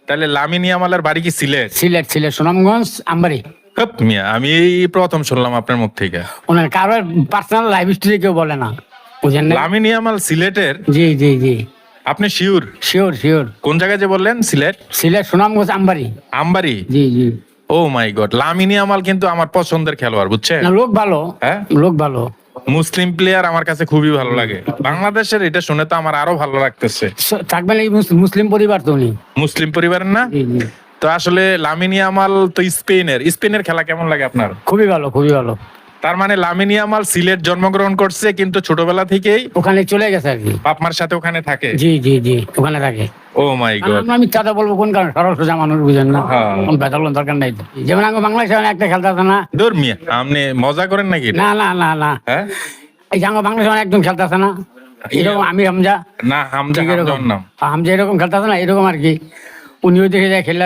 তাহলে লামিন ইয়ামালের বাড়ি কি সিলেট? সিলেট সিলেট সুনামগঞ্জ আমবাড়ি। হপ মিয়া, আমি এই প্রথম শুনলাম আপনার মুখ থেকে। ওনার কারোর পার্সোনাল লাইফ হিস্ট্রি কেউ বলে না, বুঝেন না? লামিন ইয়ামাল সিলেটের? জি জি জি, আপনি শিওর? Sure sure. কোন জায়গায় যে বললেন? সিলেট সিলেট সুনামগঞ্জ আমবাড়ি। আমবাড়ি? জি জি। ও মাই গড, লামিন ইয়ামাল কিন্তু আমার পছন্দের খেলোয়াড়, বুঝছেন? না, লোক ভালো, হ্যাঁ, লোক ভালো। মুসলিম প্লেয়ার আমার কাছে খুবই ভালো লাগে। বাংলাদেশের এটা শুনে তো আমার আরো ভালো লাগতেছে। থাকবেন এই মুসলিম পরিবার তো উনি। মুসলিম পরিবারের না? জি জি। তো আসলে লামিন ইয়ামাল তো স্পেনের খেলা কেমন লাগে আপনার? খুবই ভালো, খুবই ভালো। তার মানে লামিন ইয়ামাল সিলেট জন্মগ্রহণ করছে, কিন্তু ছোটবেলা থেকেই ওখানে চলে গেছে আর কি। বাপ-মার সাথে ওখানে থাকে? জি জি জি, ওখানে থাকে। ও মাই গড। আমি চাঁদা বলবো কোন কারণে, সরল সোজা মানুষ, বুঝেন না? হ্যাঁ। কোন বেতাল দরকার নাই তো। যেমন আমি বাংলাদেশে একটা খেলতে আছে না। দূর মিয়া, আপনি মজা করেন নাকি এটা? না না না না, হ্যাঁ, এই যে আমার বাংলাদেশে একদম খেলতে আছে না, এরকম আমি হামজা। না হামজা, ঠিক এরকম হামজার নাম। হামজা এরকম খেলতে আছে না, এরকম আর কি। উনিও দেখে যায় খেললে